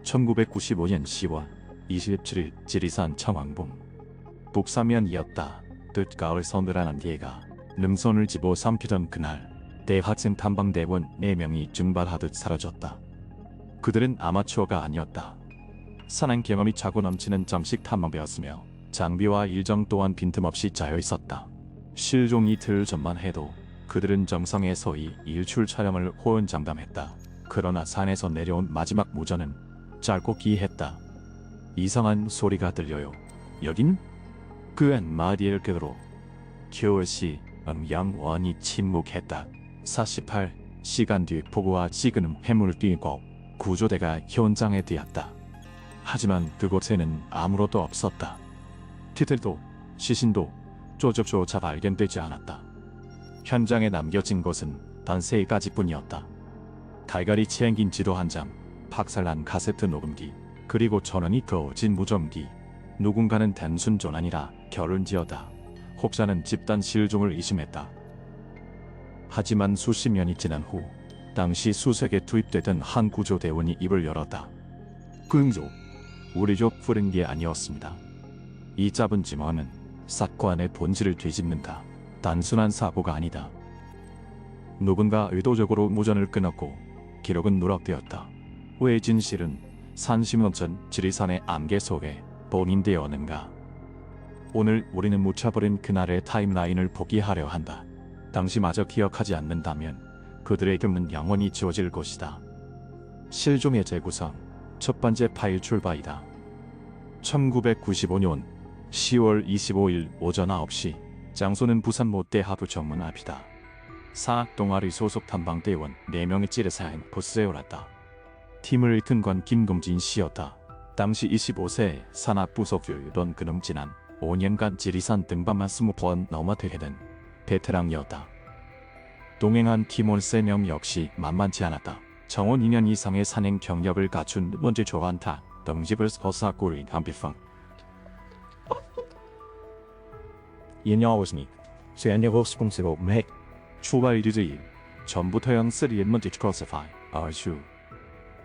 1995년 10월 27일 지리산 청왕봉 북사면이었다. 뜻가을 서늘한 뒤에가 능선을 집어삼키던 그날 대학생 탐방대원 4명이 증발하듯 사라졌다. 그들은 아마추어가 아니었다. 산행 경험이 차고 넘치는 정식 탐험배였으며 장비와 일정 또한 빈틈없이 짜여 있었다. 실종 이틀 전만 해도 그들은 정상에 서히 일출 촬영을 호언장담했다. 그러나 산에서 내려온 마지막 무전은 짧고 기이했다. 이상한 소리가 들려요. 여긴? 그 한마디를 끝으로 교시 영원히 침묵했다. 48시간 뒤 폭우와 찌그는 해물 뛰고 구조대가 현장에 뛰었다. 하지만 그곳에는 아무것도 없었다. 티틀도 시신도 조조조차 발견되지 않았다. 현장에 남겨진 것은 단 3가지뿐이었다. 갈갈이 치행긴 지도 한 장, 박살난 카세트 녹음기, 그리고 전원이 꺼진 무전기. 누군가는 단순 조난이라 결론지었다. 혹자는 집단 실종을 의심했다. 하지만 수십 년이 지난 후 당시 수색에 투입되던 한 구조대원이 입을 열었다. 그죠? 우리 족 부른 게 아니었습니다. 이 짧은 지문은 사건의 본질을 뒤집는다. 단순한 사고가 아니다. 누군가 의도적으로 무전을 끊었고 기록은 누락되었다. 왜 진실은 30년 전 지리산의 안개 속에 봉인되었는가? 오늘 우리는 묻혀버린 그날의 타임라인을 포기하려 한다. 당시마저 기억하지 않는다면 그들의 금은 영원히 지워질 것이다. 실종의 재구성 첫 번째 파일 출발이다. 1995년 10월 25일 오전 9시 장소는 부산 모대하부 정문 앞이다. 사학 동아리 소속 탐방대원 4명의 찌르사행 포스에 올랐다. 팀을 이끈 건 김금진 씨였다. 당시 25세 산악부 소속이던 그는 지난 5년간 지리산 등반만 20번 넘어뜨게 된 베테랑이었다. 동행한 팀원 3명 역시 만만치 않았다. 정원 2년 이상의 산행 경력을 갖춘 먼지 조한타 등집을 서사꾸리 담비펑 인여오스니 세안여고 스폰스로 맥 출발 일주일 전부터 영쓰리의 먼지 크로스파이 아슈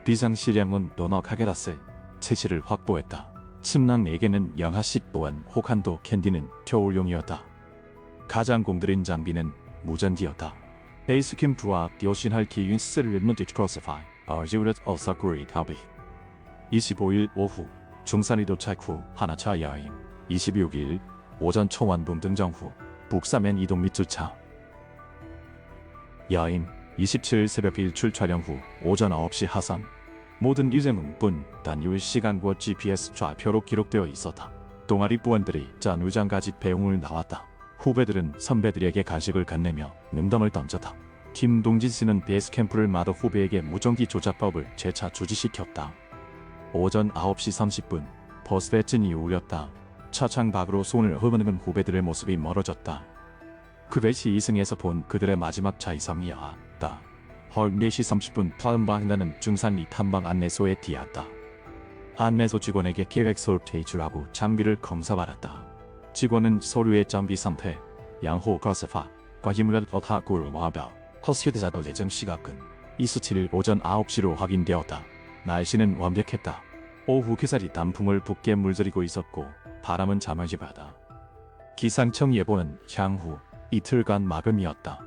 비상시량은 노넉하게라스 채시를 확보했다. 침낭 4개는 영하씩 또한 혹한도 캔디는 겨울용이었다. 가장 공들인 장비는 무전기였다. 베이스캠프와 요신할 기윤 쓰리의 먼지 크로스파이 아슈렛 어사꾸리 담비 25일 오후 중산이 도착 후 하나차 여행 26일 오전 청완봉 등정 후 북사면 이동 및 주차 여행 27일 새벽 일출 촬영 후 오전 9시 하산 모든 유재문뿐 단율 시간과 GPS 좌표로 기록되어 있었다. 동아리 부원들이 잔우장가지 배웅을 나왔다. 후배들은 선배들에게 간식을 건네며 농담을 던졌다. 김동진 씨는 베이스캠프를 마다 후배에게 무전기 조작법을 재차 주지시켰다. 오전 9시 30분 버스 배진이 울렸다. 차창 밖으로 손을 흐르는 후배들의 모습이 멀어졌다. 그 배시 2승에서 본 그들의 마지막 차이성이었다. 헐 4시 30분 탐방하는 중산리 탐방 안내소에 뛰었다. 안내소 직원에게 계획서를 제출하고 장비를 검사받았다. 직원은 서류의 장비 상태, 양호 거스파, 과힘을 어타구를 와별, 허스휴대자도 예정 시각은 27일 오전 9시로 확인되었다. 날씨는 완벽했다. 오후 개살이 단풍을 붓게 물들이고 있었고 바람은 자마지바다. 기상청 예보는 향후 이틀간 막음이었다.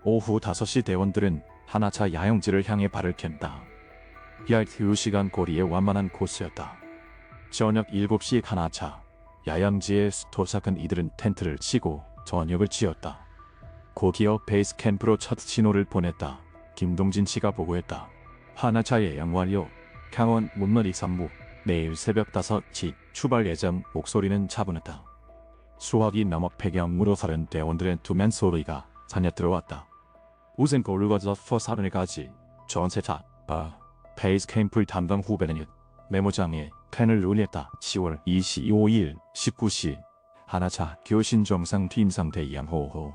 오후 5시 대원들은 하나차 야영지를 향해 발을 캔다. 12시간 거리의 완만한 코스였다. 저녁 7시 하나차 야영지에 도착한 이들은 텐트를 치고 저녁을 지었다. 곧이어 베이스 캠프로 첫 신호를 보냈다. 김동진 씨가 보고했다. 하나차의 양완료 강원 문머리 산부 내일 새벽 5시 출발 예정. 목소리는 차분했다. 수학이 너목 배경으로 서른 대원들의 두면 소리가 산에 들어왔다. 우선 고르거저 포사르네까지 전세차 베이스 캠프 담당 후배는 메모장에 펜을 올렸다. 10월 25일 19시 하나차 교신 정상 팀 상태 양호호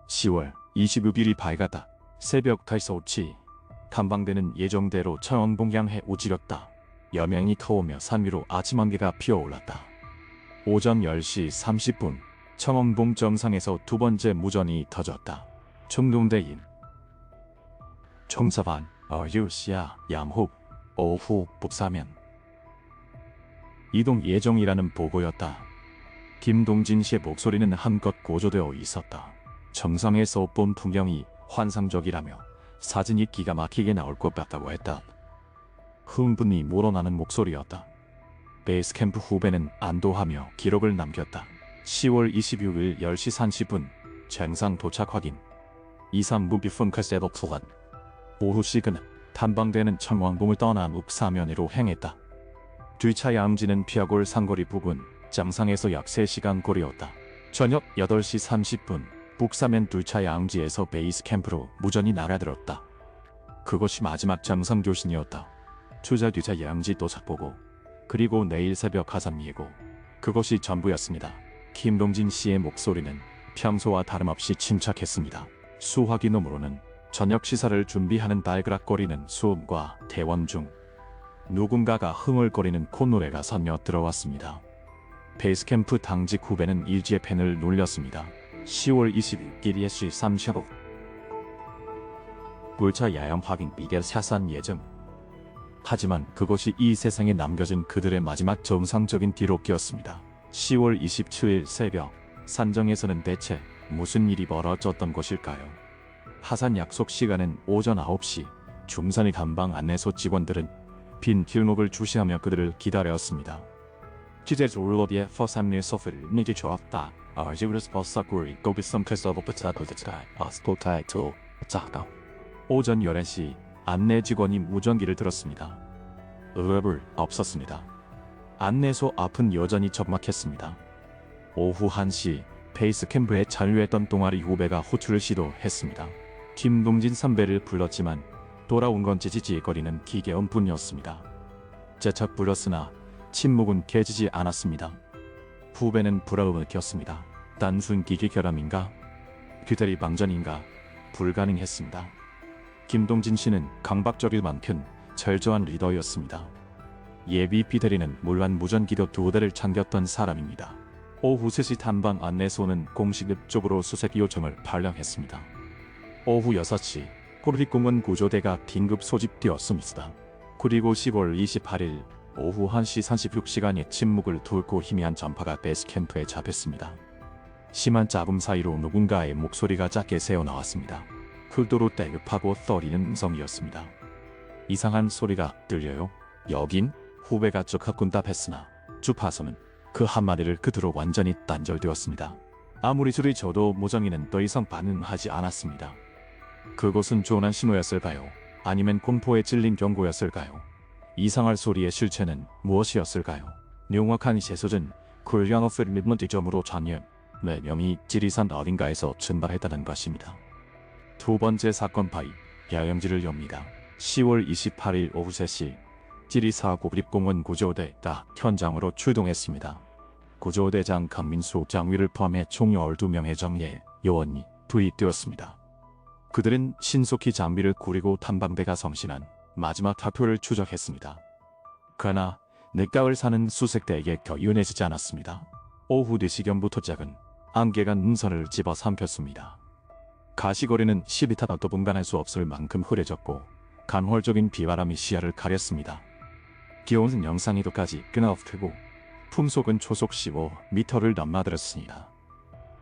10월 26일이 밝았다. 새벽 5시 탐방대는 예정대로 청원봉 향해 우지렸다. 여명이 커오며 산 위로 아침 안개가 피어올랐다. 오전 10시 30분 청원봉 정상에서 두 번째 무전이 터졌다. 청동대인 청사반 어유시야 양호 오후 북사면 이동 예정이라는 보고였다. 김동진 씨의 목소리는 한껏 고조되어 있었다. 정상에서 본 풍경이 환상적이라며 사진이 기가 막히게 나올 것 같다고 했다. 흥분이 묻어나는 목소리였다. 베이스캠프 후배는 안도하며 기록을 남겼다. 10월 26일 10시 30분 정상 도착 확인. 23 무비fun크 셋업 투간. 오후 시근 탐방대는 청왕봉을 떠나 읍사면으로 행했다. 뒤차 양지는 피아골 상거리 부근 정상에서 약 3시간 거리였다. 저녁 8시 30분 북사면 둘차 양지에서 베이스 캠프로 무전이 날아들었다. 그것이 마지막 정상 교신이었다. 투자 뒤차 양지 도착보고 그리고 내일 새벽 가산 예고. 그것이 전부였습니다. 김동진 씨의 목소리는 평소와 다름없이 침착했습니다. 수화기 너머로는 저녁 시사를 준비하는 발그락거리는 소음과 대원 중 누군가가 흥얼거리는 콧노래가 선며 들어왔습니다. 베이스캠프 당직 후배는 일지의 펜을 눌렸습니다. 10월 20일 1시 30분 불차 야영 확인 비결 사산 예정. 하지만 그것이 이 세상에 남겨진 그들의 마지막 정상적인 기록이었습니다. 10월 27일 새벽 산정에서는 대체 무슨 일이 벌어졌던 것일까요? 하산 약속 시간은 오전 9시. 중산의 감방 안내소 직원들은 빈 길목을 주시하며 그들을 기다렸습니다. 기재조 울로디의 퍼삼릴 소프를 니지 좋았다. 아지브르스 버사구리 고비썸 크서버프차 도대차이 아스토타이토 짜다. 오전 11시 안내 직원이 무전기를 들었습니다. 의외불 없었습니다. 안내소 앞은 여전히 적막했습니다. 오후 1시 베이스 캠프에 잔류했던 동아리 후배가 호출을 시도했습니다. 김동진 선배를 불렀지만 돌아온 건 찌찌찌거리는 기계음뿐이었습니다. 재차 불렀으나 침묵은 깨지지 않았습니다. 후배는 부러움을 켰습니다. 단순 기계 결함인가? 규대리 방전인가? 불가능했습니다. 김동진 씨는 강박적일 만큼 철저한 리더였습니다. 예비 비대리는 물론 무전기도 2대를 챙겼던 사람입니다. 오후 3시 탐방 안내소는 공식적으로 수색 요청을 발령했습니다. 오후 6시 코르리공원 구조대가 긴급 소집되었습니다. 그리고 10월 28일 오후 1시 36시간의 침묵을 뚫고 희미한 전파가 베이스캠프에 잡혔습니다. 심한 잡음 사이로 누군가의 목소리가 작게 새어나왔습니다. 극도로 때급하고 떨리는 음성이었습니다. 이상한 소리가 들려요? 여긴? 후배가 즉刻 답했으나 주파수는 그 한마디를 그대로 완전히 단절되었습니다. 아무리 줄이 쳐도 무정이는 더 이상 반응하지 않았습니다. 그것은 조난 신호였을까요? 아니면 공포에 찔린 경고였을까요? 이상할 소리의 실체는 무엇이었을까요? 명확한 제소는 쿨양어 필립문 지점으로 전혀 4명이 지리산 어딘가에서 증발했다는 것입니다. 두 번째 사건 파이 야영지를 엽니다. 10월 28일 오후 3시 지리사 국립공원 구조대가 현장으로 출동했습니다. 구조대장 강민수 장위를 포함해 총 12명의 정예 요원이 투입되었습니다. 그들은 신속히 장비를 꾸리고 탐방대가 성신한 마지막 좌표를 추적했습니다. 그러나 늦가을 사는 수색대에게 견연해지지 않았습니다. 오후 4시경부터 작은 안개가 능선을 집어 삼켰습니다. 가시거리는 12타도 분간할 수 없을 만큼 흐려졌고 간헐적인 비바람이 시야를 가렸습니다. 기온은 영상 2도까지 끊어오르고 풍속은 초속 15m를 넘나들었습니다.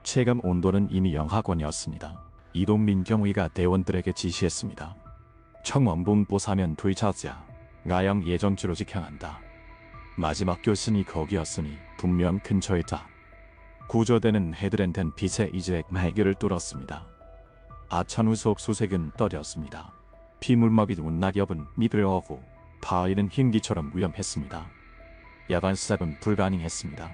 체감 온도는 이미 영하권이었습니다. 이동민 경위가 대원들에게 지시했습니다. 청원봉 보사면 되찾자. 가영 예정지로 직행한다. 마지막 교신이 거기였으니 분명 근처였다. 구조대는 헤드랜턴 빛의 이제 해결을 뚫었습니다. 아찬 속 수색은 떨렸습니다. 피물막이 둔 낙엽은 미끄러우고 바위는 흰기처럼 위험했습니다. 야간 수색은 불가능했습니다.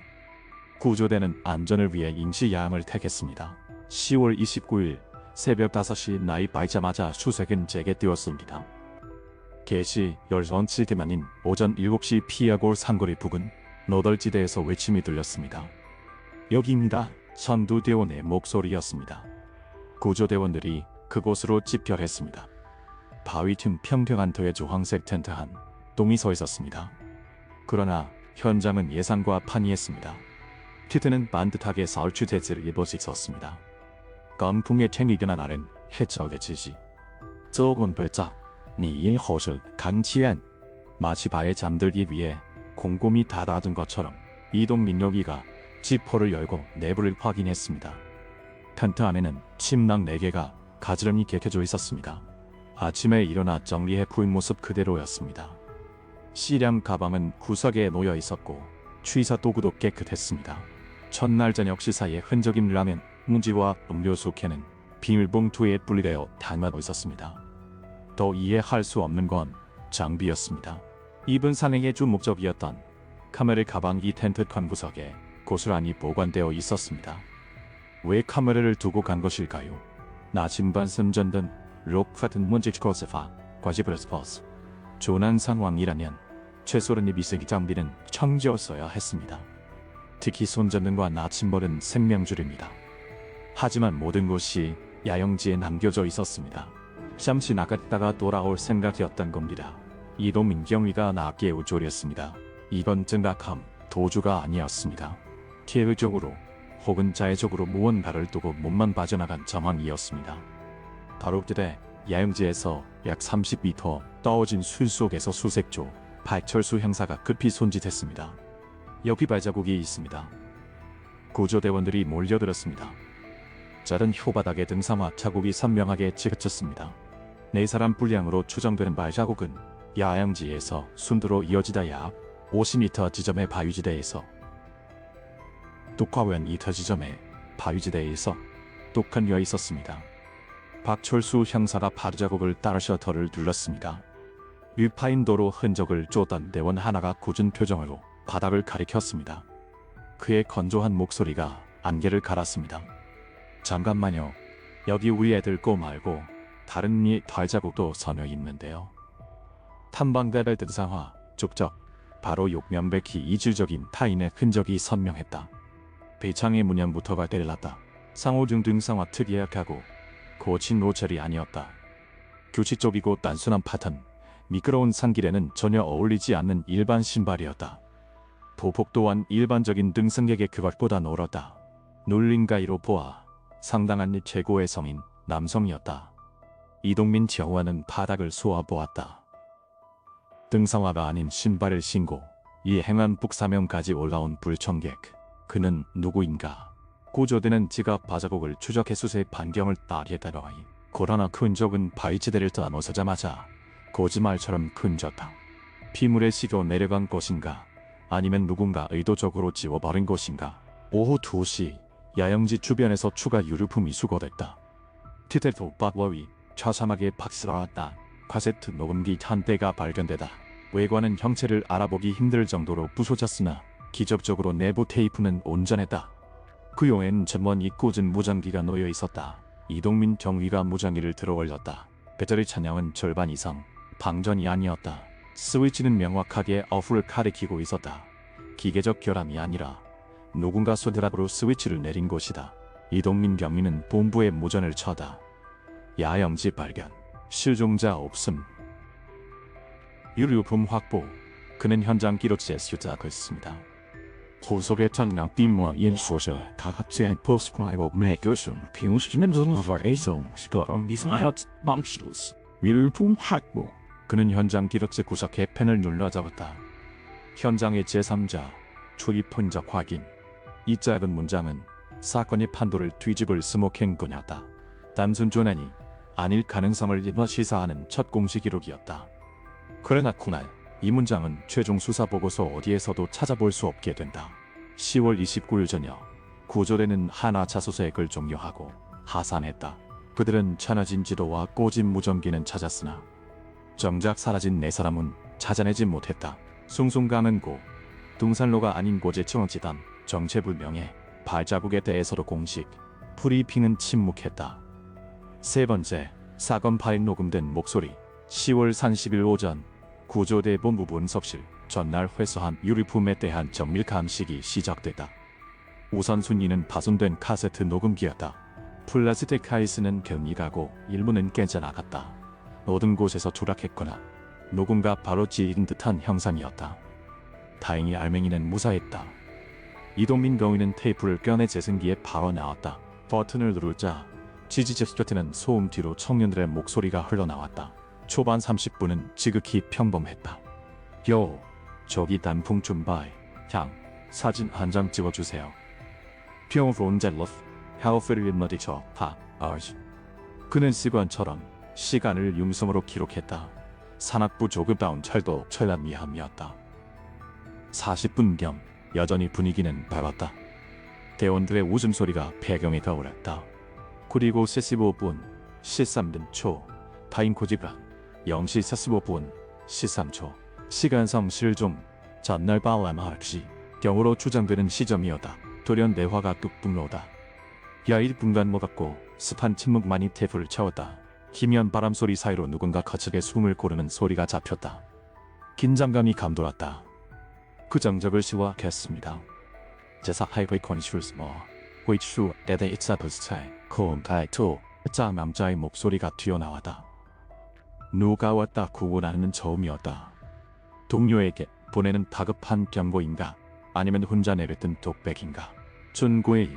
구조대는 안전을 위해 임시 야영을 택했습니다. 10월 29일 새벽 5시 나이 밝자마자 수색은 재개되었습니다. 개시 10시 만인 오전 7시 피아골 상거리 부근 노덜지대에서 외침이 들렸습니다. 여기입니다. 선두대원의 목소리였습니다. 구조대원들이 그곳으로 집결했습니다. 바위 틈 평평한 터에 주황색 텐트 한 동이 서 있었습니다. 그러나 현장은 예상과 판이했습니다. 텐트는 반듯하게 설치되지를 입어져 있었습니다. 강풍의 챙이견한 아래는 해적의 지시. 저건 별작, 니의 호실 강치엔. 마치 바에 잠들기 위해 곰곰이 닫아둔 것처럼 이동민 여기가 지퍼를 열고 내부를 확인했습니다. 텐트 안에는 침낭 4개가 가지런히 개켜져 있었습니다. 아침에 일어나 정리해 부은 모습 그대로였습니다. C량 가방은 구석에 놓여 있었고 취사 도구도 깨끗했습니다. 첫날 저녁 식사에 흔적임 라면, 문지와 음료수 캔은 비닐봉투에 분리되어 담아져 있었습니다. 더 이해할 수 없는 건 장비였습니다. 이번 산행의 주 목적이었던 카메라 가방이 텐트 칸 구석에 고스란히 보관되어 있었습니다. 왜 카메라를 두고 간 것일까요? 나침반 선전등, 록 같은 문제 코스파, 과지브레스퍼스. 조난 상황이라면 최소한의 미세기 장비는 청지었어야 했습니다. 특히 손전등과 나침반은 생명줄입니다. 하지만 모든 것이 야영지에 남겨져 있었습니다. 잠시 나갔다가 돌아올 생각이었던 겁니다. 이동민 경위가 나게 우쭐했습니다. 이건 증박함, 도주가 아니었습니다. 계획적으로 혹은 자의적으로 무언가를 두고 몸만 빠져나간 정황이었습니다. 바로 그때 야영지에서 약 30m 떨어진 술 속에서 수색조 박철수 형사가 급히 손짓했습니다. 옆이 발자국이 있습니다. 구조대원들이 몰려들었습니다. 작은 효바닥에 등삼화 자국이 선명하게 찍혔습니다. 4사람 분량으로 추정되는 발자국은 야영지에서 순도로 이어지다 약 50m 지점의 바위지대에서 독화원 2터 지점의 바위지대에서 독한되어 있었습니다. 박철수 형사가 발자국을 따라 셔터를 눌렀습니다. 위파인 도로 흔적을 쫓던 대원 하나가 굳은 표정으로 바닥을 가리켰습니다. 그의 건조한 목소리가 안개를 갈았습니다. 잠깐만요. 여기 위에 들고 말고 다른 발자국도 서려 있는데요. 탐방대를 등상화, 족적, 바로 욕면백히 이질적인 타인의 흔적이 선명했다. 배창의 문양부터가 때려났다. 상호중 등상화 특이하고 고친 로첼이 아니었다. 규칙적이고 단순한 파턴, 미끄러운 산길에는 전혀 어울리지 않는 일반 신발이었다. 보폭 또한 일반적인 등승객의 그것보다 넓었다. 눌린 가위로 보아 상당한 최고의 성인 남성이었다. 이동민 경화는 바닥을 쏘아보았다. 등상화가 아닌 신발을 신고 이 행한 북사면까지 올라온 불청객. 그는 누구인가? 구조대는 지갑 발자국을 추적해 수세 반경을 따리했다더니 그러나 흔적은 바위지대를 넘어서자마자 거짓말처럼 큰졌다. 피물에 식어 내려간 것인가? 아니면 누군가 의도적으로 지워버린 것인가? 오후 2시 야영지 주변에서 추가 유류품이 수거됐다. 티테토 박워위 처참하게 박스라왔다. 카세트 녹음기 한 대가 발견되다. 외관은 형체를 알아보기 힘들 정도로 부서졌으나 기적적으로 내부 테이프는 온전했다. 그 용에는 전원이 꽂은 무전기가 놓여 있었다. 이동민 경위가 무전기를 들어 올렸다. 배터리 찬양은 절반 이상. 방전이 아니었다. 스위치는 명확하게 어플을 가리키고 있었다. 기계적 결함이 아니라 누군가 손드랍으로 스위치를 내린 것이다. 이동민 경위는 본부에 무전을 쳐다. 야영지 발견. 실종자 없음. 유류품 확보. 그는 현장 기록지에 시작했습니다. 후속의 전랑 띠모 인소서 다합지한 포스크라이버 매교성 비우시는 전화에서 시도한 미사하였 망치로스 유류품 확보. 그는 현장 기록지 구석에 펜을 눌러 적었다. 현장의 제3자 출입 흔적 확인. 이 짧은 문장은 사건의 판도를 뒤집을 스모킹꾼이었다. 단순 조난이 아닐 가능성을 입어 시사하는 첫 공식 기록이었다. 그러나 그날 이 문장은 최종 수사 보고서 어디에서도 찾아볼 수 없게 된다. 10월 29일 저녁 구조대는 하나 자소서액을 종료하고 하산했다. 그들은 천여진 지도와 꽂은 무전기는 찾았으나 정작 사라진 4사람은 찾아내지 못했다. 숭숭강은 고 등산로가 아닌 곳에 정지단 정체불명의 발자국에 대해서도 공식 프리핑은 침묵했다. 세 번째, 사건 파일 녹음된 목소리. 10월 30일 오전 구조대 본부 분석실. 전날 회수한 유류품에 대한 정밀 감식이 시작됐다. 우선순위는 파손된 카세트 녹음기였다. 플라스틱 카이스는 견이가고 일부는 깨져나갔다. 모든 곳에서 조락했거나 녹음과 바로 지인 듯한 형상이었다. 다행히 알맹이는 무사했다. 이동민 경위는 테이프를 꺼내 재생기에 바로 나왔다. 버튼을 누르자 지지제스트는 소음 뒤로 청년들의 목소리가 흘러나왔다. 초반 30분은 지극히 평범했다. 요, 저기 단풍 좀 봐. 향, 사진 한 장 찍어주세요. 평온 젤러프, 하우프를 머리쳐 파, 아르지. 그는 습관처럼 시간을 융성으로 기록했다. 산악부 조급다운 철도 철람미함이었다. 40분경 여전히 분위기는 밝았다. 대원들의 웃음소리가 배경에 떠올랐다. 그리고 45분 13분 초 타임코지가 0시 45분 13초 시간상 실종 전날 밤 9시 경으로 추정되는 시점이었다. 돌연 대화가 뚝뚝 야 1분간 먹었고 습한 침묵만이 테이프를 채웠다. 희미한 바람소리 사이로 누군가 거칠게 숨을 고르는 소리가 잡혔다. 긴장감이 감돌았다. 그 정적을 시작했습니다. 제사 하이브의 컨슈스 회추 에데 이차부스차이 콤타이토 자 남자의 목소리가 튀어나왔다. 누가 왔다 구원하는 저음이었다. 동료에게 보내는 다급한 경고인가 아니면 혼자 내뱉은 독백인가. 준구의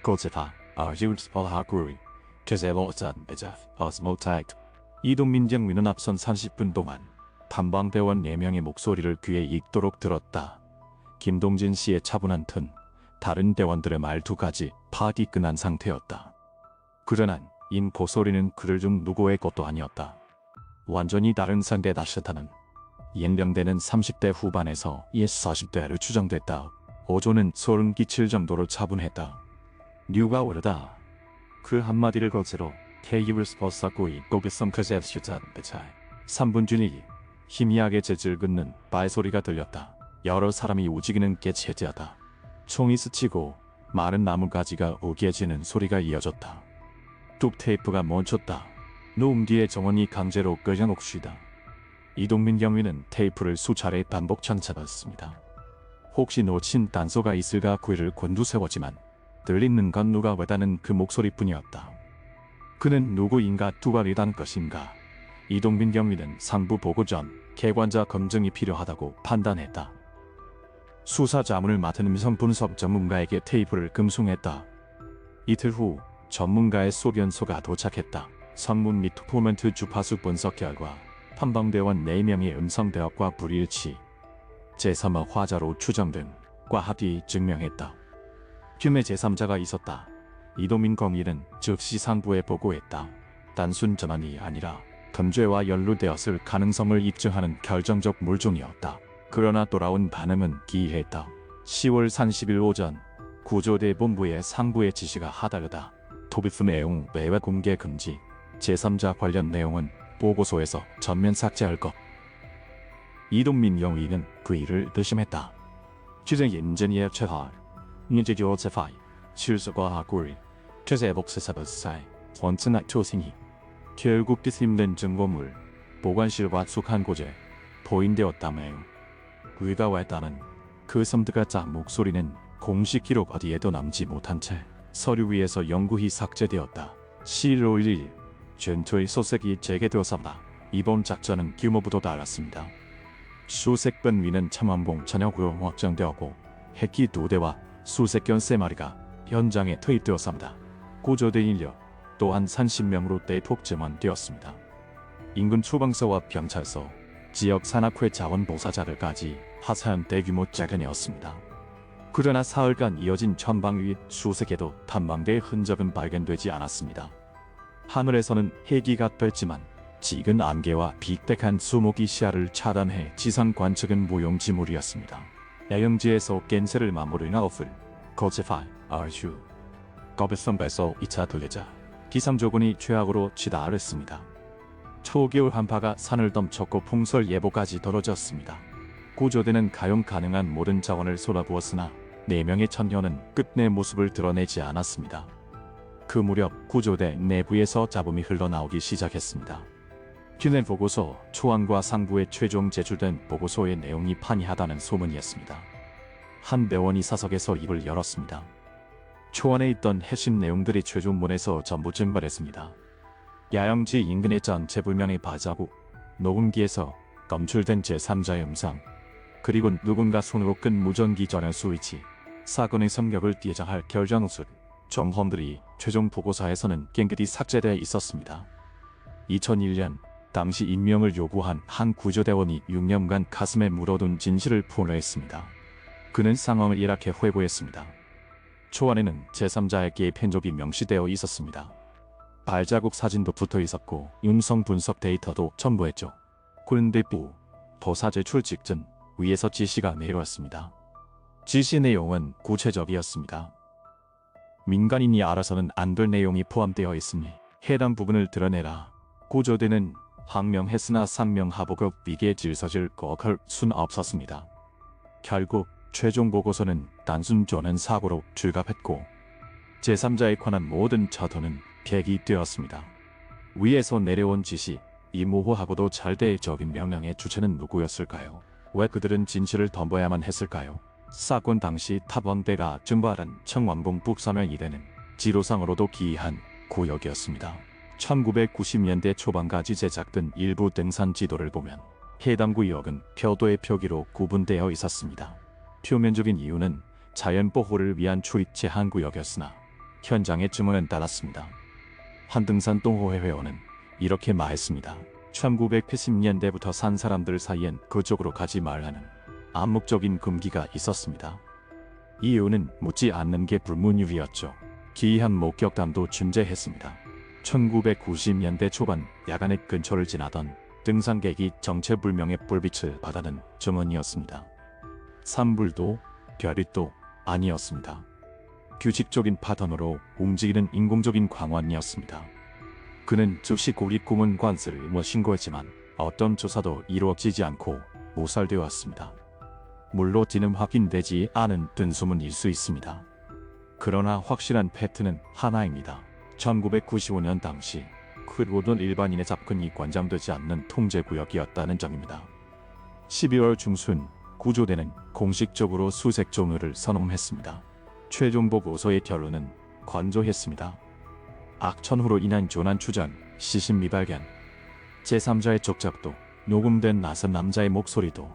고제파 아지울스펄하구리 제세로산 에자 어스모타이트 이동민 경위는 앞선 30분 동안 탐방대원 4명의 목소리를 귀에 익도록 들었다. 김동진 씨의 차분한 톤, 다른 대원들의 말투까지 파악이 끝난 상태였다. 그러나 인포 소리는 그들 중 누구의 것도 아니었다. 완전히 다른 상대다 시타는 연령대는 30대 후반에서 40대로 추정됐다. 어조는 소름 끼칠 정도로 차분했다. 뉴가 오르다. 그 한마디를 거치로 테이블 스포츠하고 고개성 크제스유자 배차이 3분 뒤니 희미하게 재질 긋는 발소리가 들렸다. 여러 사람이 움직이는 게 제재하다. 총이 스치고 마른 나뭇가지가 우겨지는 소리가 이어졌다. 뚝 테이프가 멈췄다. 노음 뒤에 정원이 강제로 끌어놓시다. 이동민 경위는 테이프를 수차례 반복 천차봤습니다. 혹시 놓친 단서가 있을까 귀를 곤두세웠지만 들리는 건 누가 외다는 그 목소리뿐이었다. 그는 누구인가 두발이단 것인가. 이동민 경위는 상부 보고 전 객관자 검증이 필요하다고 판단했다. 수사 자문을 맡은 음성 분석 전문가에게 테이프를 금송했다. 이틀 후 전문가의 소견서가 도착했다. 성문 및 도큐멘트 주파수 분석 결과 탐방대원 4명의 음성 대화과 불일치, 제3의 화자로 추정된 과합이 증명했다. 흉의 제3자가 있었다. 이동민 검의는 즉시 상부에 보고했다. 단순 전환이 아니라 범죄와 연루되었을 가능성을 입증하는 결정적 물증이었다. 그러나 돌아온 반응은 기이했다. 10월 30일 오전 구조대 본부의 상부의 지시가 하다르다. 토비프 내용 외외 공개 금지, 제3자 관련 내용은 보고서에서 전면 삭제할 것. 이동민 영의는 그 일을 의심했다. 주정 인전이의 최하, 인재교 제파이, 실수과학구리, 최세복세사버사이, 원천학 초생이 결국 뒤틀린 증거물, 보관실과 숙한 곳에 포인되었다며. 그가 왔다는 그 섬뜩한 목소리는 공식 기록 어디에도 남지 못한 채 서류 위에서 영구히 삭제되었다. 11월 1일 전투의 소식이 재개되었습니다. 이번 작전은 규모보다 달랐습니다. 수색 번 위는 참원봉 전역으로 확정되었고 핵기 2대와 수색 견 3마리가 현장에 투입되었습니다. 구조대 인력 또한 30명으로 대폭 증원되었습니다. 인근 소방서와 경찰서, 지역 산악회 자원봉사자들까지 화사한 대규모 작전이었습니다. 그러나 사흘간 이어진 전방위 수색에도 탐방대의 흔적은 발견되지 않았습니다. 하늘에서는 헬기가 떴지만 지근 안개와 빅백한 수목이 시야를 차단해 지상 관측은 무용지물이었습니다. 야영지에서 겐세를 마무리한 어플 거제파 아슈 거베선배서 2차 돌리자 기상조건이 최악으로 치달았습니다. 초겨울 한파가 산을 덮쳤고 풍설 예보까지 떨어졌습니다. 구조대는 가용 가능한 모든 자원을 쏟아부었으나 4명의 천녀는 끝내 모습을 드러내지 않았습니다. 그 무렵 구조대 내부에서 잡음이 흘러나오기 시작했습니다. 균의 보고서, 초안과 상부에 최종 제출된 보고서의 내용이 판이하다는 소문이었습니다. 한 대원이 사석에서 입을 열었습니다. 초안에 있던 핵심 내용들이 최종문에서 전부 증발했습니다. 야영지 인근의 전체 불명의 바자국, 녹음기에서 검출된 제3자의 음성, 그리고 누군가 손으로 끈 무전기 전원 스위치, 사건의 성격을 띄자할 결정술, 정황들이 최종 보고서에서는 깨끗이 삭제되어 있었습니다. 2001년 당시 임명을 요구한 한 구조대원이 6년간 가슴에 물어둔 진실을 폭로했습니다. 그는 상황을 이렇게 회고했습니다. 초안에는 제3자에게 편족이 명시되어 있었습니다. 발자국 사진도 붙어 있었고 음성 분석 데이터도 첨부했죠. 그런데 도사 제출 직전 위에서 지시가 내려왔습니다. 지시 내용은 구체적이었습니다. 민간인이 알아서는 안 될 내용이 포함되어 있으니 해당 부분을 드러내라. 구조대는 항명했으나 상명하보고 위계 질서질 거할 순 없었습니다. 결국 최종 보고서는 단순 조난 사고로 출갑했고 제3자에 관한 모든 처도는 폐기되었습니다. 위에서 내려온 지시, 이 모호하고도 절대적인 명령의 주체는 누구였을까요? 왜 그들은 진실을 덤벼야만 했을까요? 사건 당시 탑원대가 증발한 청왕봉 북서면 일대는 지도상으로도 기이한 구역이었습니다. 1990년대 초반까지 제작된 일부 등산 지도를 보면 해당 구역은 표도의 표기로 구분되어 있었습니다. 표면적인 이유는 자연보호를 위한 출입 제한 구역이었으나 현장의 증언은 달랐습니다. 한등산 동호회 회원은 이렇게 말했습니다. 1980년대부터 산 사람들 사이엔 그쪽으로 가지 말라는 암묵적인 금기가 있었습니다. 이유는 묻지 않는 게 불문율이었죠. 기이한 목격담도 존재했습니다. 1990년대 초반 야간에 근처를 지나던 등산객이 정체불명의 불빛을 받아는 증언이었습니다. 산불도 별빛도 아니었습니다. 규칙적인 파턴으로 움직이는 인공적인 광원이었습니다. 그는 즉시 고립구문 관습을 신고했지만 어떤 조사도 이루어지지 않고 무살되었습니다. 물로 지는 확인되지 않은 뜬소문일 수 있습니다. 그러나 확실한 팩트는 하나입니다. 1995년 당시 크로든 일반인의 접근이 권장되지 않는 통제구역이었다는 점입니다. 12월 중순 구조대는 공식적으로 수색 종료를 선언했습니다. 최종 보고서의 결론은 건조했습니다. 악천후로 인한 조난 추정, 시신 미발견, 제3자의 족잡도, 녹음된 낯선 남자의 목소리도,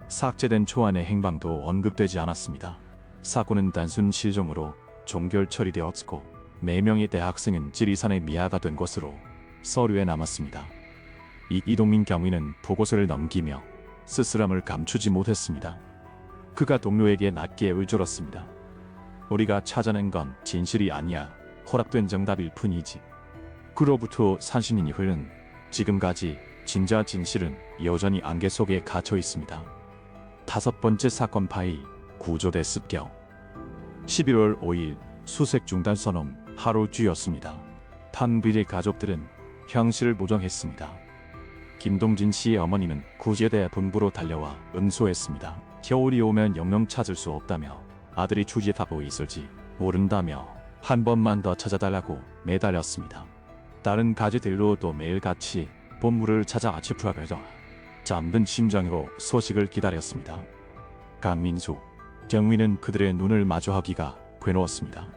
삭제된 초안의 행방도 언급되지 않았습니다. 사건은 단순 실종으로 종결 처리되었고 4명의 대학생은 지리산에 미아가 된 것으로 서류에 남았습니다. 이동민 경위는 보고서를 넘기며 쓸쓸함을 감추지 못했습니다. 그가 동료에게 낮게 울졸었습니다. 우리가 찾아낸 건 진실이 아니야. 허락된 정답일 뿐이지. 그로부터 30년이 흐른 지금까지 진짜 진실은 여전히 안개 속에 갇혀 있습니다. 5번째 사건 파일, 구조대 습격. 11월 5일 수색 중단 선언 하루 뒤였습니다. 탄비리 가족들은 형실을 보정했습니다. 김동진 씨의 어머니는 구조대 본부로 달려와 응소했습니다. 겨울이 오면 영영 찾을 수 없다며 아들이 주지하고 있을지 모른다며 한 번만 더 찾아달라고 매달렸습니다. 다른 가지들로도 매일같이 본부를 찾아 아치프라에서 잠든 심장으로 소식을 기다렸습니다. 강민수, 정민은 그들의 눈을 마주하기가 괴로웠습니다.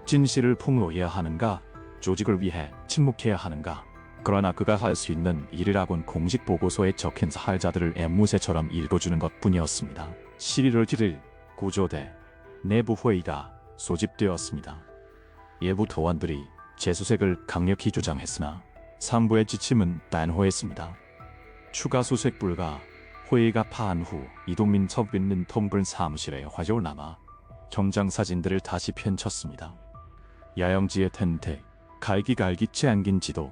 진실을 폭로해야 하는가, 조직을 위해 침묵해야 하는가. 그러나 그가 할 수 있는 일이라곤 공식 보고서에 적힌 살자들을 앵무새처럼 읽어주는 것뿐이었습니다. 11월 7일 구조대 내부 회의가 소집되었습니다. 일부 도원들이 재수색을 강력히 주장했으나 상부의 지침은 단호했습니다. 추가 수색 불가. 회의가 파한 후 이동민 첩있는 톰블 사무실에 화제로 남아 경장 사진들을 다시 펼쳤습니다. 야영지의 텐트, 갈기갈기채 안긴 지도,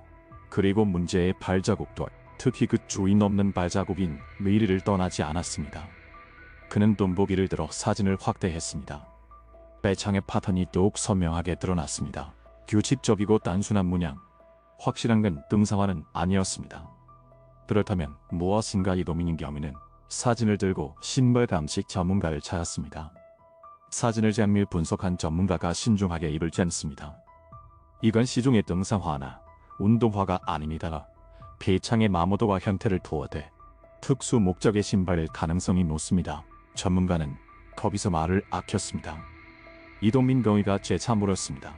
그리고 문제의 발자국도 특히 그 주인 없는 발자국인 미리를 떠나지 않았습니다. 그는 돈보기를 들어 사진을 확대했습니다. 배창의 파턴이 더욱 선명하게 드러났습니다. 규칙적이고 단순한 문양, 확실한 건 등사화는 아니었습니다. 그렇다면 무엇인가 이동민 경위는 사진을 들고 신발 감식 전문가를 찾았습니다. 사진을 정밀 분석한 전문가가 신중하게 입을 쟀습니다. 이건 시중의 등사화나 운동화가 아닙니다. 배창의 마모도와 형태를 두어대 특수 목적의 신발일 가능성이 높습니다. 전문가는 거기서 말을 아꼈습니다. 이동민 경위가 재차 물었습니다.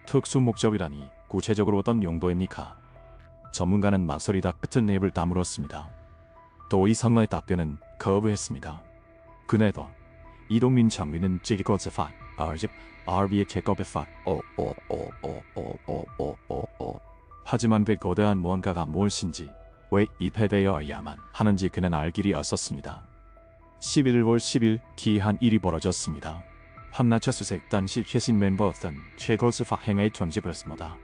특수 목적이라니 구체적으로 어떤 용도입니까? 전문가는 막소리 다 끝은 입을 다물었습니다. 더 이상의 답변은 거부했습니다. 그네도 이동민 장비는 제거제파 RB의 제거배파 하지만 그 거대한 무언가가 무엇인지 왜 입회되어야만 하는지 그는 알 길이 없었습니다. 11월 10일 기이한 일이 벌어졌습니다. 한나차 수색 당시 최신 멤버였던 최고수파 행의 전집이었습니다.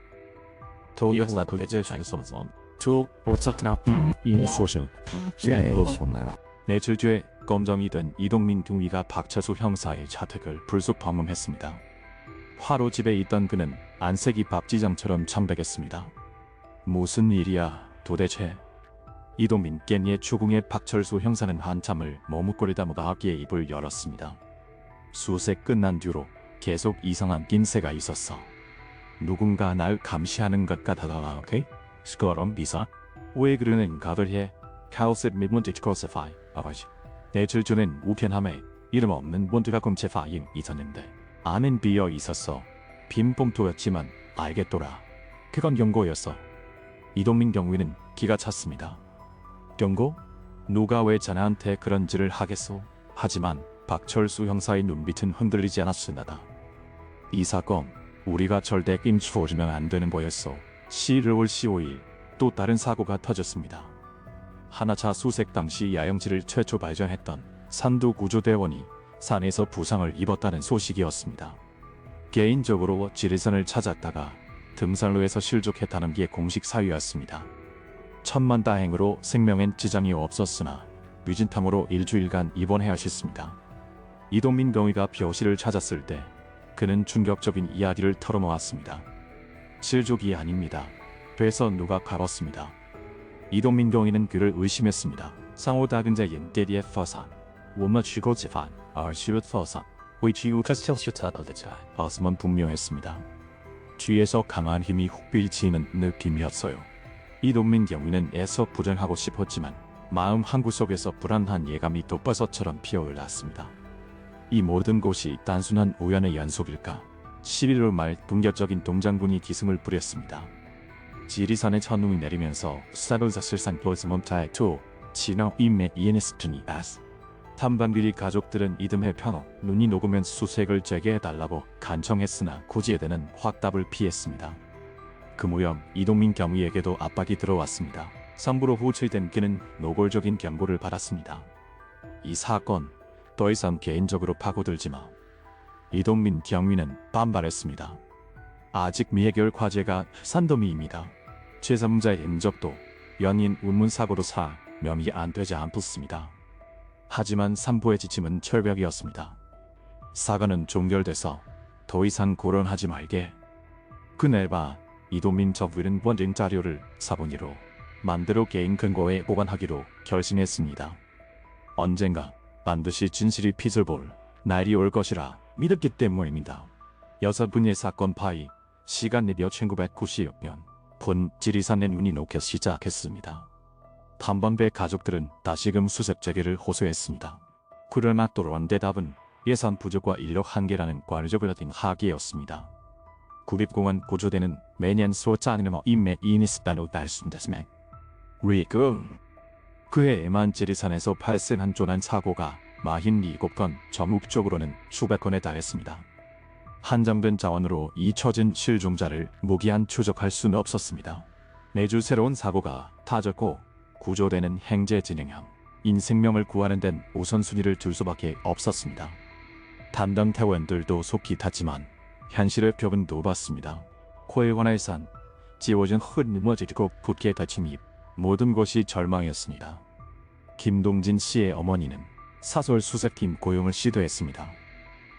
도요가 도대체 장소선 두 오싹나 인소션 제이었나요? 내출주에 검정이 된 이동민 중위가 박철수 형사의 자택을 불쑥 방문했습니다. 화로 집에 있던 그는 안색이 박지장처럼 참백했습니다. 무슨 일이야 도대체? 이동민 깻의 추궁에 박철수 형사는 한참을 머뭇거리다 무다하게 입을 열었습니다. 수색 끝난 뒤로 계속 이상한 낌새가 있었어. 누군가 날 감시하는 것 같아가 오케이? 스커럼 비사? 왜 그러는 가들 해? 카오스 미문지 크로스파이 아버지. 내출주는 우편함에 이름 없는 본드가 공채 파임 있었는데 안은 비어 있었어. 빈 봉투였지만 알겠더라. 그건 경고였어. 이동민 경위는 기가 찼습니다. 경고? 누가 왜 자네한테 그런 짓을 하겠소? 하지만 박철수 형사의 눈빛은 흔들리지 않았습니다. 이 사건 우리가 절대 낌추어주면 안 되는 거였어. 11월 15일 또 다른 사고가 터졌습니다. 하나차 수색 당시 야영지를 최초 발견했던 산두구조대원이 산에서 부상을 입었다는 소식이었습니다. 개인적으로 지리산을 찾았다가 등산로에서 실족했다는 게 공식 사유였습니다. 천만다행으로 생명엔 지장이 없었으나 위진탕으로 일주일간 입원해야 했습니다. 이동민 경위가 병실을 찾았을 때 그는 충격적인 이야기를 털어놓았습니다. 실족이 아닙니다. 배서 누가 갈았습니다. 이동민 경위는 그를 의심했습니다. 상호다근자인 대리의 퍼산, 我们去过吃饭，而去퍼산 어스먼 분명했습니다. 뒤에서 강한 힘이 훅 비치는 느낌이었어요. 이동민 경위는 애써 부정하고 싶었지만 마음 한구석에서 불안한 예감이 독버섯처럼 피어올랐습니다. 이 모든 것이 단순한 우연의 연속일까? 11월 말 본격적인 동장군이 기승을 부렸습니다. 지리산에 첫눈이 내리면서 사로사슬산 보스몬타에 투 진어 임메 이에네스트니 아스 탐방비리 가족들은 이듬해 편호 눈이 녹으면 수색을 재개해달라고 간청했으나 고지에대는 확답을 피했습니다. 그 무렵 이동민 경위에게도 압박이 들어왔습니다. 삼부로 호출된 그는 노골적인 경고를 받았습니다. 이 사건 더 이상 개인적으로 파고들지 마. 이동민 경위는 반발했습니다. 아직 미해결 과제가 산더미입니다. 제3자의 인적도 연인 운문사고로 명이 안 되지 않았습니다. 하지만 삼부의 지침은 철벽이었습니다. 사건은 종결돼서 더 이상 고론하지 말게. 그날 봐 이동민 정부는 원증 자료를 사본이로 만대로 개인 근거에 보관하기로 결심했습니다. 언젠가 반드시 진실이 빛을 볼 날이 올 것이라 믿었기 때문입니다. 6분의 사건 파이 시간 내려 1990년 본 지리산의 눈이 녹기 시작했습니다. 탐방배 가족들은 다시금 수색 재개를 호소했습니다. 그러나 돌아온 대답은 예산 부족과 인력 한계라는 관리적인 하기였습니다. 국립공원 구조대는 매년 소짜니머 임메 이니스다로 달순다스맥 리금 그해 에만 지리산에서 발생한 조난 사고가 47건, 전국적으로는 수백 건에 달했습니다. 한정된 자원으로 잊혀진 실종자를 무기한 추적할 수는 없었습니다. 매주 새로운 사고가 터졌고 구조대는 행제 진행형 인생명을 구하는 데는 우선순위를 둘 수밖에 없었습니다. 담당 대원들도 속히 탔지만 현실의 벽은 높았습니다. 코에관의 산, 지워진 흙 넘어지고 붓게 다침입 모든 것이 절망이었습니다. 김동진 씨의 어머니는 사설 수색팀 고용을 시도했습니다.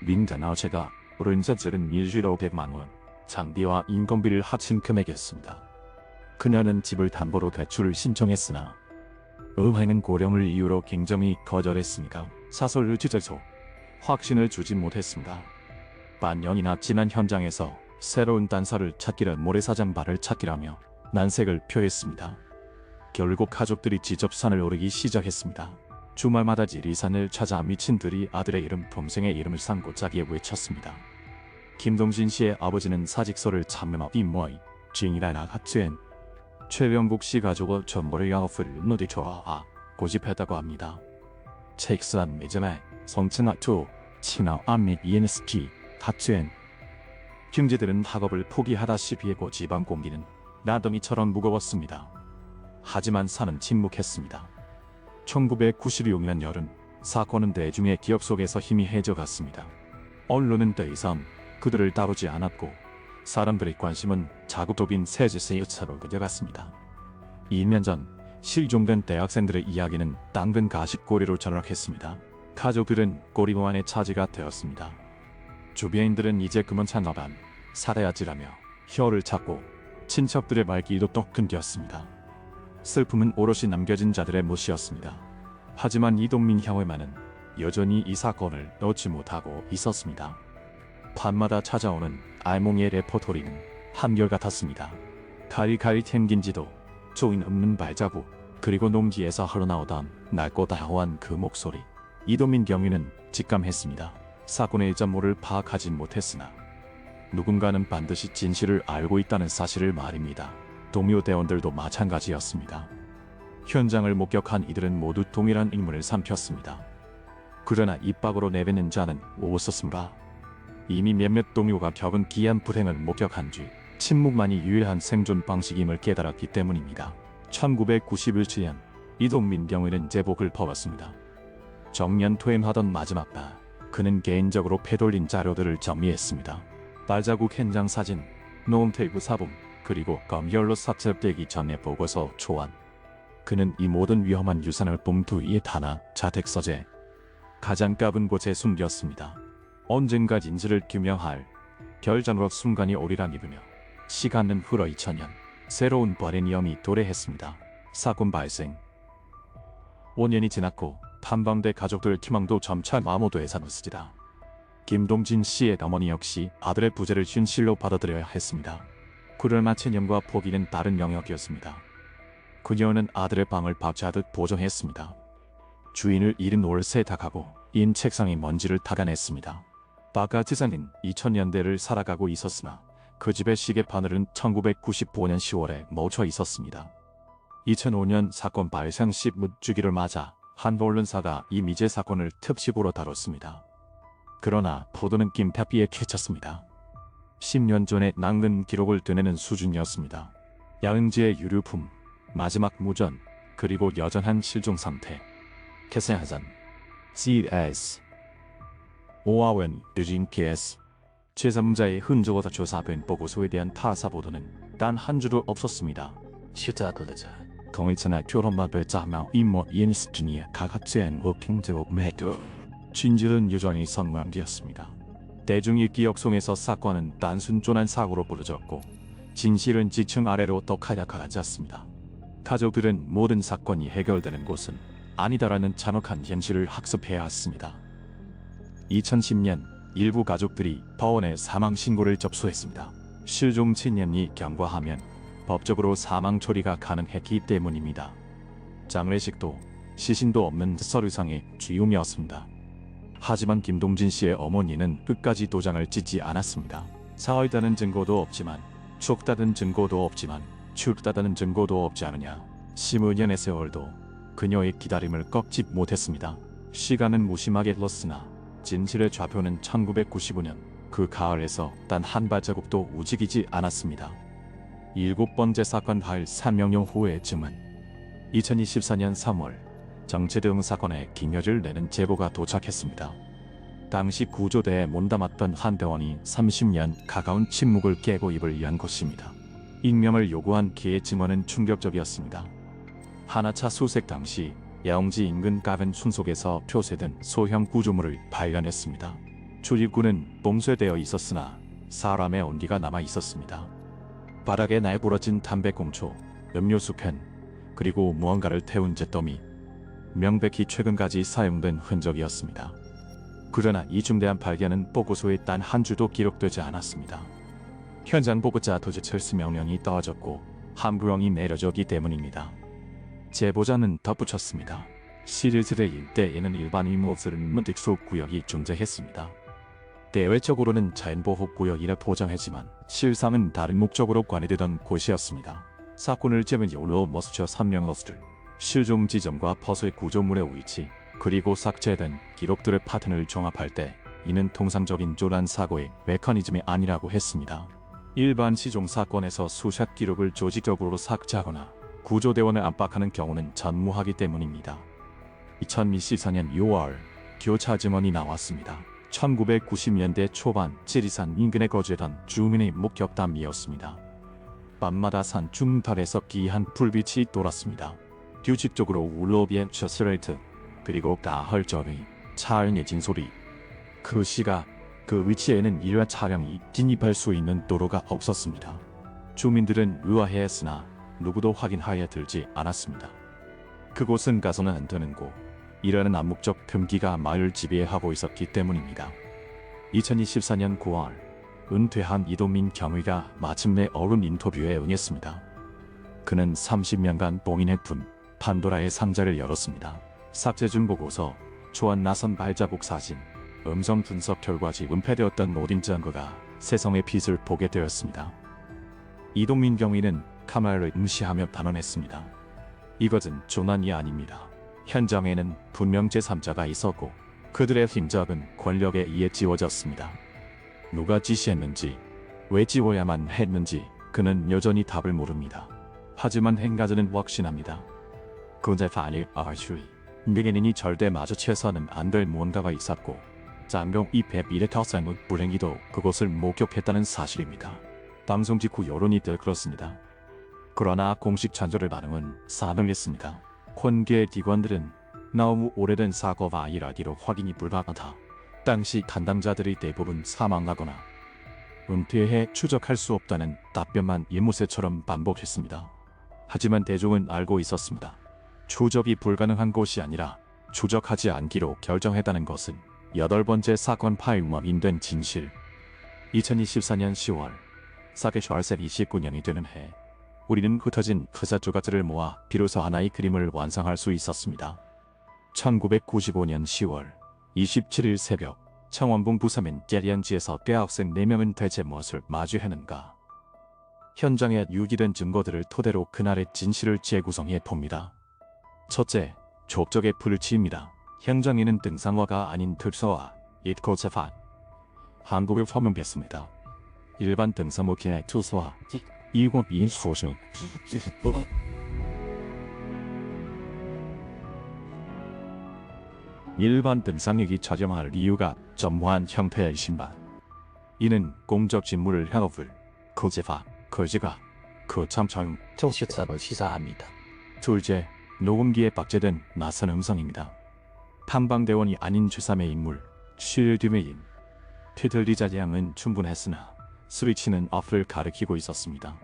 민간아체가 오른자들은 일주일에 100만 원, 장비와 인건비를 합친 금액이었습니다. 그녀는 집을 담보로 대출을 신청했으나 은행은 고령을 이유로 갱점이 거절했으니까 사설 의지자소 확신을 주지 못했습니다. 반년이나 지난 현장에서 새로운 단서를 찾기를 모래사장 발을 찾기라며 난색을 표했습니다. 결국 가족들이 직접 산을 오르기 시작했습니다. 주말마다 지리산을 찾아 미친들이 아들의 이름, 동생의 이름을 산고짜기에 외쳤습니다. 김동진 씨의 아버지는 사직서를 참여한 이모이 징이라나 하츠엔 최병국 씨 가족은 전부를 야호프를 노디초아 고집했다고 합니다. 책산 매점에 성층아투 친아 아미 ENSG 하츠엔 형제들은 학업을 포기하다시피 했고 지방 공기는 나더미처럼 무거웠습니다. 하지만 산은 침묵했습니다. 1996년 여름, 사건은 대중의 기억 속에서 희미해져 갔습니다. 언론은 더 이상 그들을 다루지 않았고 사람들의 관심은 자국도빈 세제세의 차로 그려갔습니다. 2년 전 실종된 대학생들의 이야기는 당근 가십고리로 전락했습니다. 가족들은 꼬리보안의 차지가 되었습니다. 주변인들은 이제 그만 찬나반 살해하지라며 혀를 찾고 친척들의 말귀도 또 끊겼습니다. 슬픔은 오롯이 남겨진 자들의 몫이었습니다. 하지만 이동민 형의만은 여전히 이 사건을 놓지 못하고 있었습니다. 밤마다 찾아오는 알몽의 레포토리는 한결같았습니다. 가리가리 튕긴 지도, 조인 없는 발자국, 그리고 농지에서 흘러나오던 낡고 다호한 그 목소리. 이동민 경위는 직감했습니다. 사건의 전모를 파악하진 못했으나 누군가는 반드시 진실을 알고 있다는 사실을 말입니다. 동료 대원들도 마찬가지였습니다. 현장을 목격한 이들은 모두 동일한 인물을 삼켰습니다. 그러나 입 밖으로 내뱉는 자는 없었습니다. 이미 몇몇 동료가 겪은 기이한 불행을 목격한 뒤 침묵만이 유일한 생존 방식임을 깨달았기 때문입니다. 1997년 이동민 경위는 제복을 벗었습니다. 정년 퇴임하던 마지막 날 그는 개인적으로 패돌린 자료들을 정리했습니다. 발자국 현장 사진, 노음테이프 사본, 그리고 검열로 삭제되기 전의 보고서 초안. 그는 이 모든 위험한 유산을 봉투 위에 담아 자택 서재 가장 값은 곳에 숨겼습니다. 언젠가 진실을 규명할 결정적 순간이 오리라 믿으며 시간은 흘러 2000년 새로운 버레니엄이 도래했습니다. 사건 발생 5년이 지났고 탐방대 가족들 희망도 점차 마모도에 사놓습니다. 김동진 씨의 어머니 역시 아들의 부재를 진실로 받아들여야 했습니다. 그러나 체념과 포기는 다른 영역이었습니다. 그녀는 아들의 방을 박차하듯 보존했습니다. 주인을 잃은 올 세탁하고 인 책상의 먼지를 닦아냈습니다. 바가지사는 2000년대를 살아가고 있었으나 그 집의 시계바늘은 1995년 10월에 멈춰 있었습니다. 2005년 사건 발생 10주기를 맞아 한 언론사가 이 미제 사건을 특집으로 다뤘습니다. 그러나 보도는 김태비에 그쳤습니다. 10년 전에 낭은 기록을 드내는 수준이었습니다. 야은지의 유류품, 마지막 무전, 그리고 여전한 실종 상태. 캐세하잔, CS, 오아원, 느진 PS. 제3자의 흔적어다 조사된 보고서에 대한 타사 보도는 단 한 줄도 없었습니다. 시자도르자 공일천하 교론마벨 짜며 이모 인스트니에 가가츠엔 워킹제업 매도. 진실은 여전히 선망되었습니다. 대중의 기억 속에서 사건은 단순존한 사고로 부르졌고 진실은 지층 아래로 더 가득하였습니다. 가족들은 모든 사건이 해결되는 곳은 아니다라는 잔혹한 현실을 학습해야 했습니다. 2010년 일부 가족들이 법원에 사망 신고를 접수했습니다. 실종 친년이 경과하면 법적으로 사망 처리가 가능했기 때문입니다. 장례식도 시신도 없는 서류상의 쥐움이었습니다. 하지만 김동진 씨의 어머니는 끝까지 도장을 찍지 않았습니다. 사흘다는 증거도 없지만 죽다는 증거도 없지만 죽다는 증거도 없지 않으냐. 15년의 세월도 그녀의 기다림을 꺾지 못했습니다. 시간은 무심하게 흘렀으나 진실의 좌표는 1995년 그 가을에서 단 한 발자국도 움직이지 않았습니다. 7번째 사건 발 3년 후에쯤은 2024년 3월 정체등 사건에 기여를 내는 제보가 도착했습니다. 당시 구조대에 몸담았던 한 대원이 30년 가까운 침묵을 깨고 입을 연 것입니다. 익명을 요구한 그의 증언은 충격적이었습니다. 하나차 수색 당시 야옹지 인근 가벤 순속에서 표세된 소형 구조물을 발견했습니다. 출입구는 봉쇄되어 있었으나 사람의 온기가 남아 있었습니다. 바닥에 날부러진 담배꽁초, 음료수 캔, 그리고 무언가를 태운 잿더미, 명백히 최근까지 사용된 흔적이었습니다. 그러나 이 중대한 발견은 보고서에 단 한 줄도 기록되지 않았습니다. 현장 보고자 도제철수 명령이 떨어졌고 함부령이 내려졌기 때문입니다. 제보자는 덧붙였습니다. 시리즈대 일대에는 일반 임무없을 문득속 구역이 존재했습니다. 대외적으로는 자연보호구역이라 보장했지만 실상은 다른 목적으로 관리되던 곳이었습니다. 사건을 제면 요로 머스처 3명러스를 실종 지점과 퍼스의 구조물의 위치 그리고 삭제된 기록들의 파트너를 종합할 때 이는 통상적인 조란 사고의 메커니즘이 아니라고 했습니다. 일반 시종 사건에서 수샷 기록을 조직적으로 삭제하거나 구조대원을 압박하는 경우는 전무하기 때문입니다. 2014년 6월 교차 증언이 나왔습니다. 1990년대 초반 지리산 인근에 거주하던 주민의 목격담이었습니다. 밤마다 산 중달에서 기이한 불빛이 돌았습니다. 규칙적으로 울로비엔 셔스레이트 그리고 가헐전의 차을내진 소리. 그 시각 그 위치에는 일반 차량이 진입할 수 있는 도로가 없었습니다. 주민들은 의아해했으나 누구도 확인하여 들지 않았습니다. 그곳은 가서는 안 되는 곳, 이라는 암묵적 금기가 마을 지배하고 있었기 때문입니다. 2024년 9월 은퇴한 이동민 경위가 마침내 언론 인터뷰에 응했습니다. 그는 30년간 봉인해둔 판도라의 상자를 열었습니다. 삭제준 보고서, 초안 나선 발자국 사진, 음성 분석 결과지 은폐되었던 모든 증거가 세상의 빛을 보게 되었습니다. 이동민 경위는 카메라를 무시하며 단언했습니다. 이것은 조난이 아닙니다. 현장에는 분명 제3자가 있었고 그들의 흔적은 권력에 의해 지워졌습니다. 누가 지시했는지, 왜 지워야만 했는지 그는 여전히 답을 모릅니다. 하지만 행가자는 확신합니다. 그제 반일 아슈이 미개인이 절대 마주쳐서는 안 될 무언가가 있었고 장경 입회 미래타상의 불행히도 그것을 목격했다는 사실입니다. 방송 직후 여론이 들끓었습니다. 그러나 공식 찬조를 반응은 사능했습니다. 권계 기관들은 너무 오래된 사고가 아니라기로 확인이 불가하다. 당시 담당자들이 대부분 사망하거나 은퇴해 추적할 수 없다는 답변만 예무새처럼 반복했습니다. 하지만 대중은 알고 있었습니다. 추적이 불가능한 것이 아니라 추적하지 않기로 결정했다는 것은 8번째 사건 파일과 인된 진실. 2024년 10월 사계 슈알셋 29년이 되는 해 우리는 흩어진 크사 조각들을 모아 비로소 하나의 그림을 완성할 수 있었습니다. 1995년 10월 27일 새벽 청원봉 부사면 제리안지에서 대학생 4명은 대체 무엇을 마주했는가. 현장에 유기된 증거들을 토대로 그날의 진실을 재구성해 봅니다. 첫째, 족적의 불치입니다. 현장에는 등산화가 아닌 특수화, it코체판, 한국을 포함했습니다. 일반 등산복의 특수화, 이곳 인소승, 일반 등산객이 착용할 이유가 전무한 형태의 신발. 이는 공적 직무를 향업을 코제파, 거지가 거참처럼 정식사를 시사합니다. 둘째, 녹음기에 박제된 낯선 음성입니다. 탐방대원이 아닌 제3의 인물, 쉴드메인. 휘둘리자 양은 충분했으나 스위치는 어플을 가리키고 있었습니다.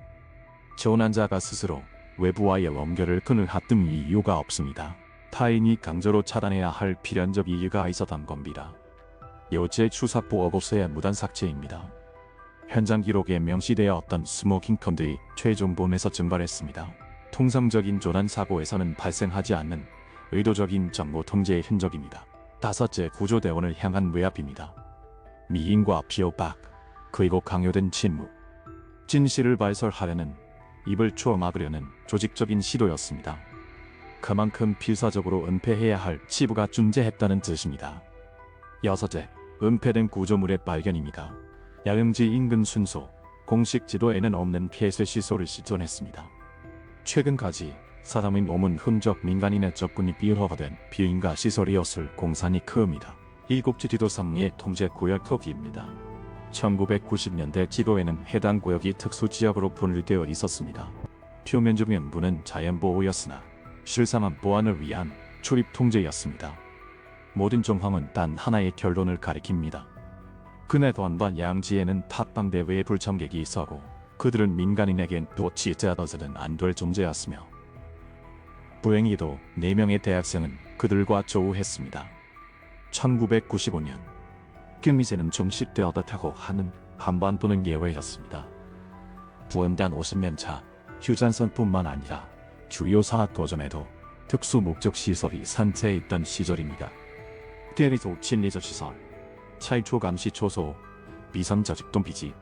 조난자가 스스로 외부와의 연결을 끊을 하등 이유가 없습니다. 타인이 강제로 차단해야 할 필연적 이유가 있었던 겁니다. 여제 추사포 어고스의 무단 삭제입니다. 현장 기록에 명시되었던 스모킹 컨들이 최종 본에서 증발했습니다. 통상적인 조난 사고에서는 발생하지 않는 의도적인 정보 통제의 흔적입니다. 다섯째, 구조대원을 향한 외압입니다. 미인과 비호박, 그리고 강요된 침묵. 진실을 발설하려는, 입을 추어 막으려는 조직적인 시도였습니다. 그만큼 필사적으로 은폐해야 할 치부가 존재했다는 뜻입니다. 여섯째, 은폐된 구조물의 발견입니다. 야영지 인근 순소, 공식 지도에는 없는 폐쇄 시설을 시전했습니다. 최근까지 사람의 몸은 흔적 민간인의 접근이 비허가된 비인가 시설이었을 공산이 큽니다. 일국지 지도상의 통제 구역 크기입니다. 1990년대 지도에는 해당 구역이 특수지역으로 분류되어 있었습니다. 표면 주변부는 자연보호였으나 실상은 보안을 위한 출입 통제였습니다. 모든 정황은 단 하나의 결론을 가리킵니다. 그네 반반 양지에는 탑방대회의 불청객이 있었고 그들은 민간인에겐 도치자더서는 안 될 존재였으며 불행히도 4명의 대학생은 그들과 조우했습니다. 1995년 금이제는 종식되었다고 하는 한반도는 예외였습니다. 부원단 50년 차 휴전선뿐만 아니라 주요 사학 도전에도 특수 목적 시설이 산재해 있던 시절입니다. 대리소 친리저 시설, 차이초 감시 초소, 비선 저직동 비지,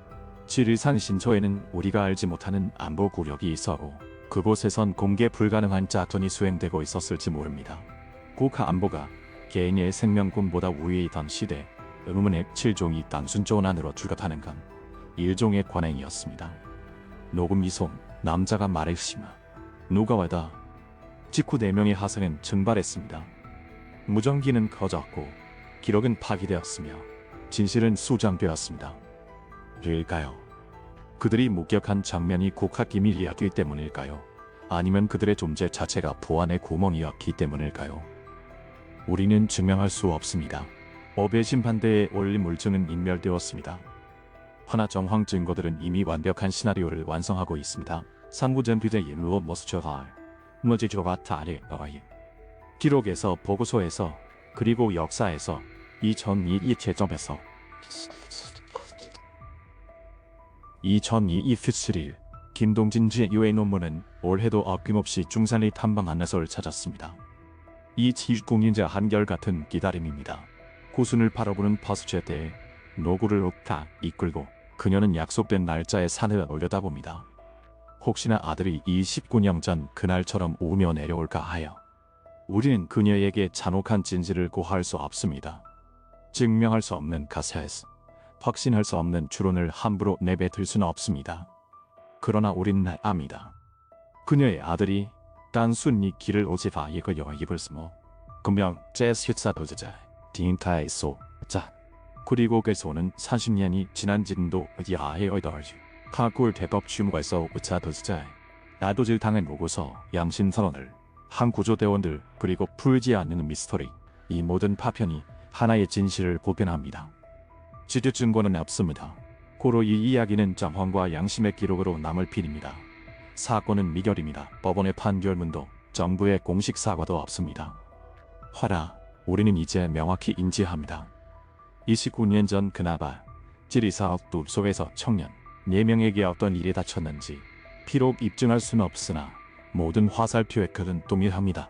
지리산 신초에는 우리가 알지 못하는 안보 구역이 있었고 그곳에선 공개 불가능한 작전이 수행되고 있었을지 모릅니다. 국가 안보가 개인의 생명권보다 우위에 있던 시대 의문의 7종이 단순 조난으로 출갑하는 건 일종의 관행이었습니다. 녹음 이송, 남자가 말했으며 누가 와다. 직후 4명의 하생은 증발했습니다. 무전기는 꺼졌고 기록은 파기되었으며 진실은 수정되었습니다. 왜일까요? 그들이 목격한 장면이 국학 기밀이었기 때문일까요? 아니면 그들의 존재 자체가 보안의 구멍이었기 때문일까요? 우리는 증명할 수 없습니다. 법의 심판대에 올린 물증은 인멸되었습니다. 허나 정황 증거들은 이미 완벽한 시나리오를 완성하고 있습니다. 상부전비대 일로 모스처할 머지조가 다리어이 기록에서 보고서에서 그리고 역사에서 2002 최점에서 2002 퓨스릴 김동진 제2의 논문은 올해도 어김없이 중산리 탐방 안내서를 찾았습니다. 이 지식공인자 한결같은 기다림입니다. 구순을 바라보는 버스제대에 노구를 옥타 이끌고 그녀는 약속된 날짜에 산을 올려다봅니다. 혹시나 아들이 29년 전 그날처럼 우며 내려올까 하여. 우리는 그녀에게 잔혹한 진실을 고할 수 없습니다. 증명할 수 없는 가사에서 확신할 수 없는 추론을 함부로 내뱉을 수는 없습니다. 그러나 우린 압니다. 그녀의 아들이 단순히 길을 오지바 이거 여입을 스모 금명 제스hit사 도저자 딘타에소 자 그리고 그소는 30년이 지난 진도 야해 어이더지 카골 대법 취무가에서 우차 도저자 나도질 당한 보고서 양심선언을 한 구조대원들 그리고 풀지 않는 미스터리 이 모든 파편이 하나의 진실을 보편합니다. 지주 증거는 없습니다. 고로 이 이야기는 정황과 양심의 기록으로 남을 필입니다. 사건은 미결입니다. 법원의 판결문도 정부의 공식 사과도 없습니다. 화라, 우리는 이제 명확히 인지합니다. 29년 전 그나바 지리사업 숲속에서 청년 4명에게 어떤 일이 닥쳤는지 비록 입증할 수는 없으나 모든 화살표의 끝은 동일합니다.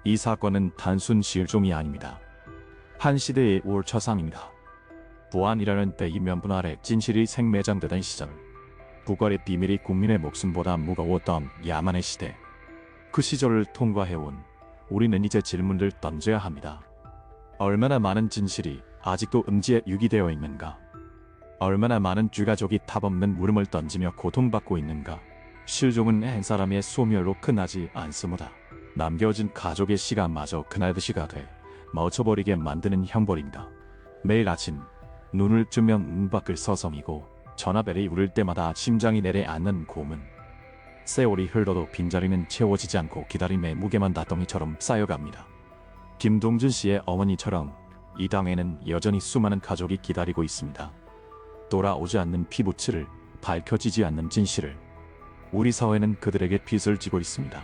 이 사건은 단순 실종이 아닙니다. 한 시대의 울처상입니다. 부안이라는 때이 면분 아래 진실이 생매장되던 시절 부걸의 비밀이 국민의 목숨보다 무거웠던 야만의 시대. 그 시절을 통과해온 우리는 이제 질문을 던져야 합니다. 얼마나 많은 진실이 아직도 음지에 유기되어 있는가? 얼마나 많은 쥐가족이 답없는 물음을 던지며 고통받고 있는가? 실종은 한 사람의 소멸로 끝나지 않습니다. 남겨진 가족의 시간마저 그날듯이가 돼 멈춰버리게 만드는 형벌입니다. 매일 아침 눈을 뜨면 문 밖을 서성이고 전화벨이 울릴 때마다 심장이 내려앉는 고문. 세월이 흘러도 빈자리는 채워지지 않고 기다림의 무게만 다덩이처럼 쌓여갑니다. 김동준 씨의 어머니처럼 이 땅에는 여전히 수많은 가족이 기다리고 있습니다. 돌아오지 않는 피부치를, 밝혀지지 않는 진실을. 우리 사회는 그들에게 빚을 지고 있습니다.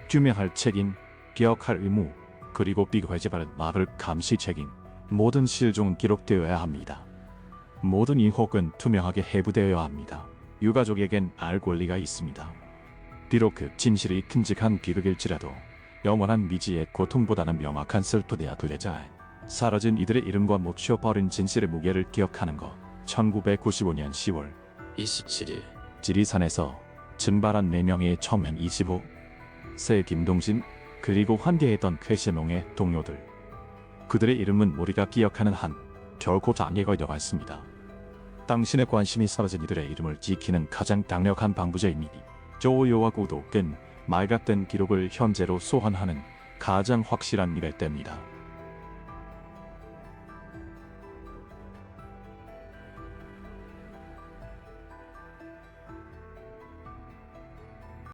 규명할 책임, 기억할 의무, 그리고 비교하지 않은 말을 감시 책임. 모든 실종은 기록되어야 합니다. 모든 의혹은 투명하게 해부되어야 합니다. 유가족에겐 알 권리가 있습니다. 비록 그 진실이 큼직한 비극일지라도 영원한 미지의 고통보다는 명확한 슬프대야 둘레자 사라진 이들의 이름과 묻혀버린 진실의 무게를 기억하는 것. 1995년 10월 27일 지리산에서 증발한 4명의 청년 25세 김동진 그리고 함께했던 쾌시농의 동료들. 그들의 이름은 우리가 기억하는 한 결코 장애가 되어갔습니다. 당신의 관심이 사라진 이들의 이름을 지키는 가장 강력한 방부제입니다. 좋아요와 구독은 말 같은 기록을 현재로 소환하는 가장 확실한 미래때입니다.